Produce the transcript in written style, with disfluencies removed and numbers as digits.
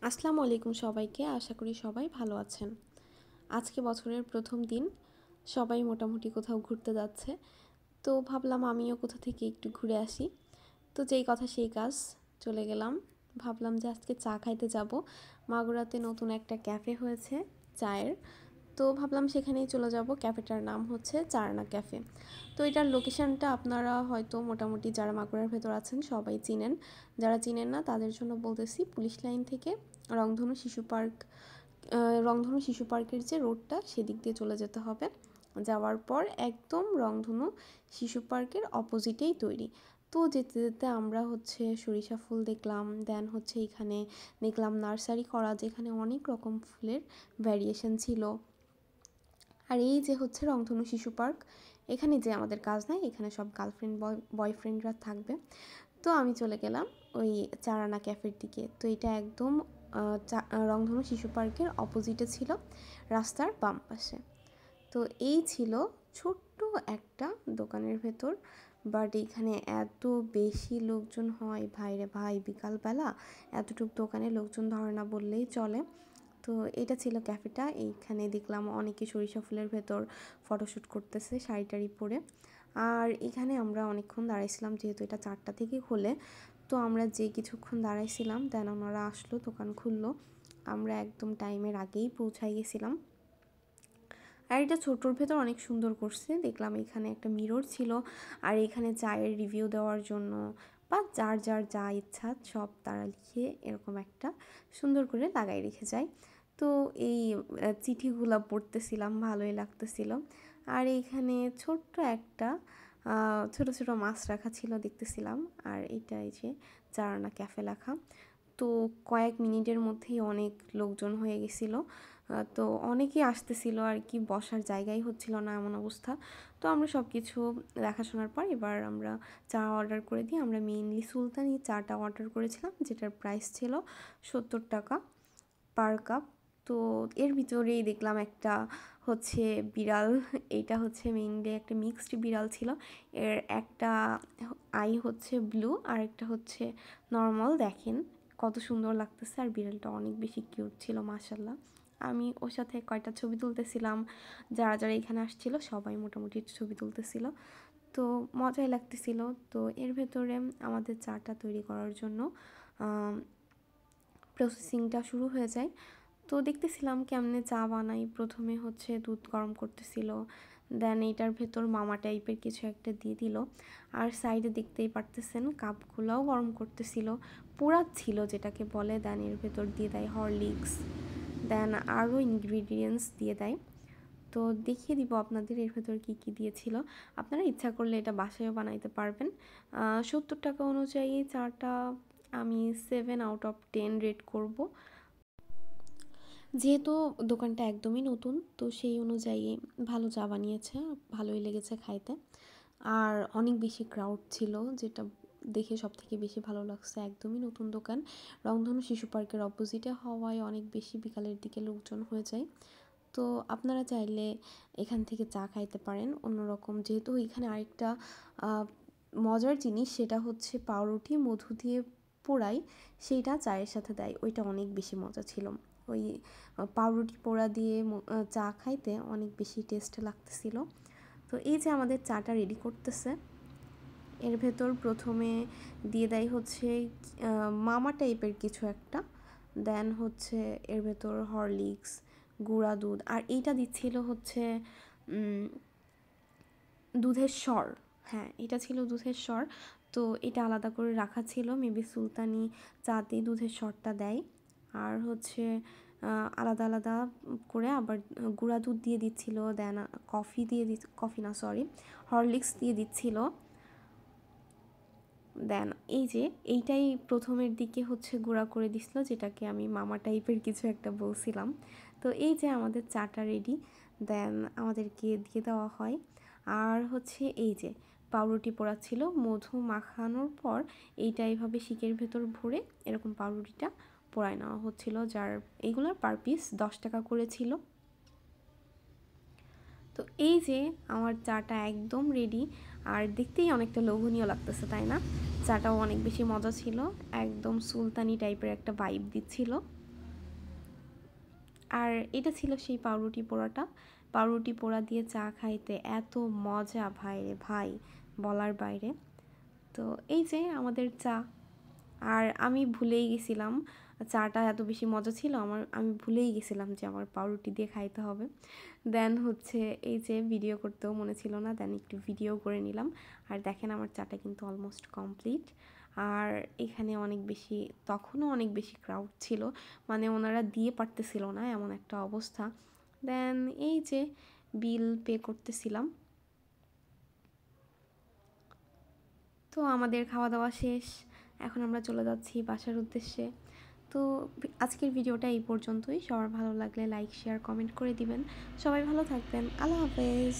আসসালামু আলাইকুম সবাইকে। আশা করি সবাই ভালো আছেন। আজকে বছরের প্রথম দিন, সবাই মোটামুটি কোথাও ঘুরতে যাচ্ছে। তো ভাবলাম আমিও কোথা থেকে একটু ঘুরে আসি। তো যেই কথা সেই কাজ, চলে গেলাম। ভাবলাম যে আজকে চা খাইতে যাব। মাগুরাতে নতুন একটা ক্যাফে হয়েছে চায়ের, তো ভাবলাম সেখানেই চলে যাব। ক্যাফেটার নাম হচ্ছে চারানা ক্যাফে। তো এটার লোকেশানটা আপনারা হয়তো মোটামুটি যারা মাগুরার ভেতর আছেন সবাই চিনেন, যারা চিনেন না তাদের জন্য বলতেছি, পুলিশ লাইন থেকে রংধনু শিশু পার্ক, রংধনু শিশু পার্কের যে রোডটা সেদিক দিয়ে চলে যেতে হবে। যাওয়ার পর একদম রংধনু শিশু পার্কের অপোজিটেই তৈরি। তো যেতে যেতে আমরা সরিষা ফুল দেখলাম, দেন এখানে দেখলাম নার্সারি করা, যেখানে অনেক রকম ফুলের ভ্যারিয়েশন ছিল। আর এই যে রংধনু শিশু পার্ক, এখানে যে আমাদের কাজ নাই, এখানে সব গার্লফ্রেন্ড বয়ফ্রেন্ডরা থাকবে। তো আমি চলে গেলাম ওই চারানা ক্যাফের দিকে। তো এটা একদম রংধনু শিশু পার্কের অপোজিটে ছিল, রাস্তার বাম পাশে। তো এই ছিল ছোট্ট একটা দোকানের ভেতর, বাট এখানে এত বেশি লোকজন হয় ভাইরে ভাই, বিকালবেলা এতটুকু দোকানে লোকজন ধরে না বললেই চলে। তো এটা ছিল ক্যাফেটা। এইখানে দেখলাম অনেকে সরিষা ফুলের ভেতর ফটোশ্যুট করতেছে শাড়ি টাড়ি পরে। আর এখানে আমরা অনেকক্ষণ দাঁড়াইছিলাম, যেহেতু এটা 4টা থেকে খোলে। তো আমরা যে কিছুক্ষণ দাঁড়াইছিলাম, দেন ওনারা আসলো, দোকান খুললো। আমরা একদম টাইমের আগেই পৌঁছাই গেছিলাম। আর এটা ছোটোর ভেতর অনেক সুন্দর করছে। দেখলাম এখানে একটা মিরর ছিল, আর এখানে চায়ের রিভিউ দেওয়ার জন্য বা যার যার যা ইচ্ছা সব তারা লিখে এরকম একটা সুন্দর করে লাগাই রেখে যায়। তো এই চিঠিগুলো পড়তেছিলাম, ভালোই লাগতেছিল। আর এইখানে ছোট্ট একটা ছোট ছোট মাছ রাখা ছিল, দেখতেছিলাম। আর এটা এই যে চারানা ক্যাফে লেখা। তো কয়েক মিনিটের মধ্যেই অনেক লোকজন হয়ে গেছিলো। তো অনেকেই আসতেছিল আর কি, বসার জায়গাই হচ্ছিল না, এমন অবস্থা। তো আমরা সব কিছু দেখাশোনার পর এবার আমরা চা অর্ডার করে দিই। আমরা মেইনলি সুলতানি চাটা অর্ডার করেছিলাম, যেটার প্রাইস ছিল 70 টাকা পার কাপ। তো এর ভিতরেই দেখলাম একটা বিড়াল। এইটা মেইনলি একটা মিক্সড বিড়াল ছিল। এর একটা আই ব্লু, আর একটা নর্মাল। দেখেন কত সুন্দর লাগতেছে, আর বিড়ালটা অনেক বেশি কিউট ছিল, মাশাল্লাহ। আমি ওর সাথে কয়টা ছবি তুলতেছিলাম। যারা যারা এখানে আসছিল সবাই মোটামুটি ছবি তুলতেছিল, তো মজাই লাগতেছিল। তো এর ভেতরে আমাদের চাটা তৈরি করার জন্য প্রসেসিংটা শুরু হয়ে যায়। তো দেখতেছিলাম কেমনে চা বানাই। প্রথমে দুধ গরম করতেছিল, দেন এইটার ভেতর মামা টাইপের কিছু একটা দিয়ে দিল। আর সাইডে দেখতেই পারতেছেন কাপগুলোও গরম করতেছিল, পোড়াচ্ছিল যেটাকে বলে। দেন এর ভেতর দিয়ে দেয় হরলিক্স, দেন আরও ইনগ্রিডিয়েন্টস দিয়ে দেয়। তো দেখিয়ে দিব আপনাদের এর ভেতর কী কী দিয়েছিল। আপনারা ইচ্ছা করলে এটা বাসায়ও বানাইতে পারবেন। 70 টাকা অনুযায়ী চাটা আমি 7/10 রেট করব। যেহেতু দোকানটা একদমই নতুন, তো সেই অনুযায়ী ভালো চা বানিয়েছে, ভালোই লেগেছে খাইতে। আর অনেক বেশি ক্রাউড ছিল, যেটা দেখে সব থেকে বেশি ভালো লাগছে। একদমই নতুন দোকান, রংধনু শিশু পার্কের অপোজিটে হওয়ায় অনেক বেশি বিকালের দিকে লোকজন হয়ে যায়। তো আপনারা চাইলে এখান থেকে চা খাইতে পারেন অন্যরকম। যেহেতু এখানে আরেকটা মজার জিনিস, সেটা পাউরুটি মধু দিয়ে পোড়াই, সেইটা চায়ের সাথে দেয়, ওইটা অনেক বেশি মজা ছিল। ওই পাউরুটি পোড়া দিয়ে চা খাইতে অনেক বেশি টেস্ট লাগতেছিল। তো এই যে আমাদের চাটা রেডি করতেছে, এর ভেতর প্রথমে দিয়ে দেয় মামা টাইপের কিছু একটা, দেন এর ভেতর হরলিক্স, গুঁড়া দুধ, আর এইটা দিচ্ছিল দুধের স্বর। হ্যাঁ, এটা ছিল দুধের স্বর। তো এটা আলাদা করে রাখা ছিল, মেবি সুলতানি চাতেই দুধের স্বরটা দেয়। আর আলাদা আলাদা করে আবার গুঁড়া দুধ দিয়ে দিচ্ছিল, দেন হরলিক্স দিয়ে দিচ্ছিল। দেন এই যে এইটাই প্রথমের দিকে গুঁড়া করে দিছিল, যেটাকে আমি মামা টাইপের কিছু একটা বলছিলাম। তো এই যে আমাদের চাটা রেডি, দেন আমাদেরকে দিয়ে দেওয়া হয়। আর এই যে পাউরুটি পোড়া ছিল, মধু মাখানোর পর এইটা এইভাবে শিকের ভেতর ভরে এরকম পাউরুটিটা পোড়ায় নেওয়া হচ্ছিল, যার এইগুলোর পার পিস 10 টাকা করে ছিল। তো এই যে আমার চাটা একদম রেডি, আর দেখতেই অনেকটা লোভনীয় লাগতেছে, তাই না? চাটাও অনেক বেশি মজা ছিল, একদম সুলতানি টাইপের একটা ভাইব দিচ্ছিল। আর এটা ছিল সেই পাউরুটি পোড়াটা। পাউরুটি পোড়া দিয়ে চা খাইতে এত মজা ভাই রে ভাই, বলার বাইরে। তো এই যে আমাদের চা। আর আমি ভুলেই গেছিলাম, চাটা এত বেশি মজা ছিল আমি ভুলেই গেছিলাম যে আমার পাউরুটি দিয়ে খাইতে হবে। দেন হচ্ছে এই যে ভিডিও করতেও মনে ছিল না, দেন একটু ভিডিও করে নিলাম। আর দেখেন আমার চাটা কিন্তু অলমোস্ট কমপ্লিট। আর এখানে তখনও অনেক বেশি ক্রাউড ছিল, মানে ওনারা দিয়ে পারতেছিল না এমন একটা অবস্থা। দেন এই যে বিল পে করতেছিলাম। তো আমাদের খাওয়া দাওয়া শেষ, এখন আমরা চলে যাচ্ছি বাসার উদ্দেশ্যে। তো আজকের ভিডিওটা এই পর্যন্তই। সবার ভালো লাগলে লাইক শেয়ার কমেন্ট করে দিবেন। সবাই ভালো থাকবেন। আল্লাহ হাফেজ।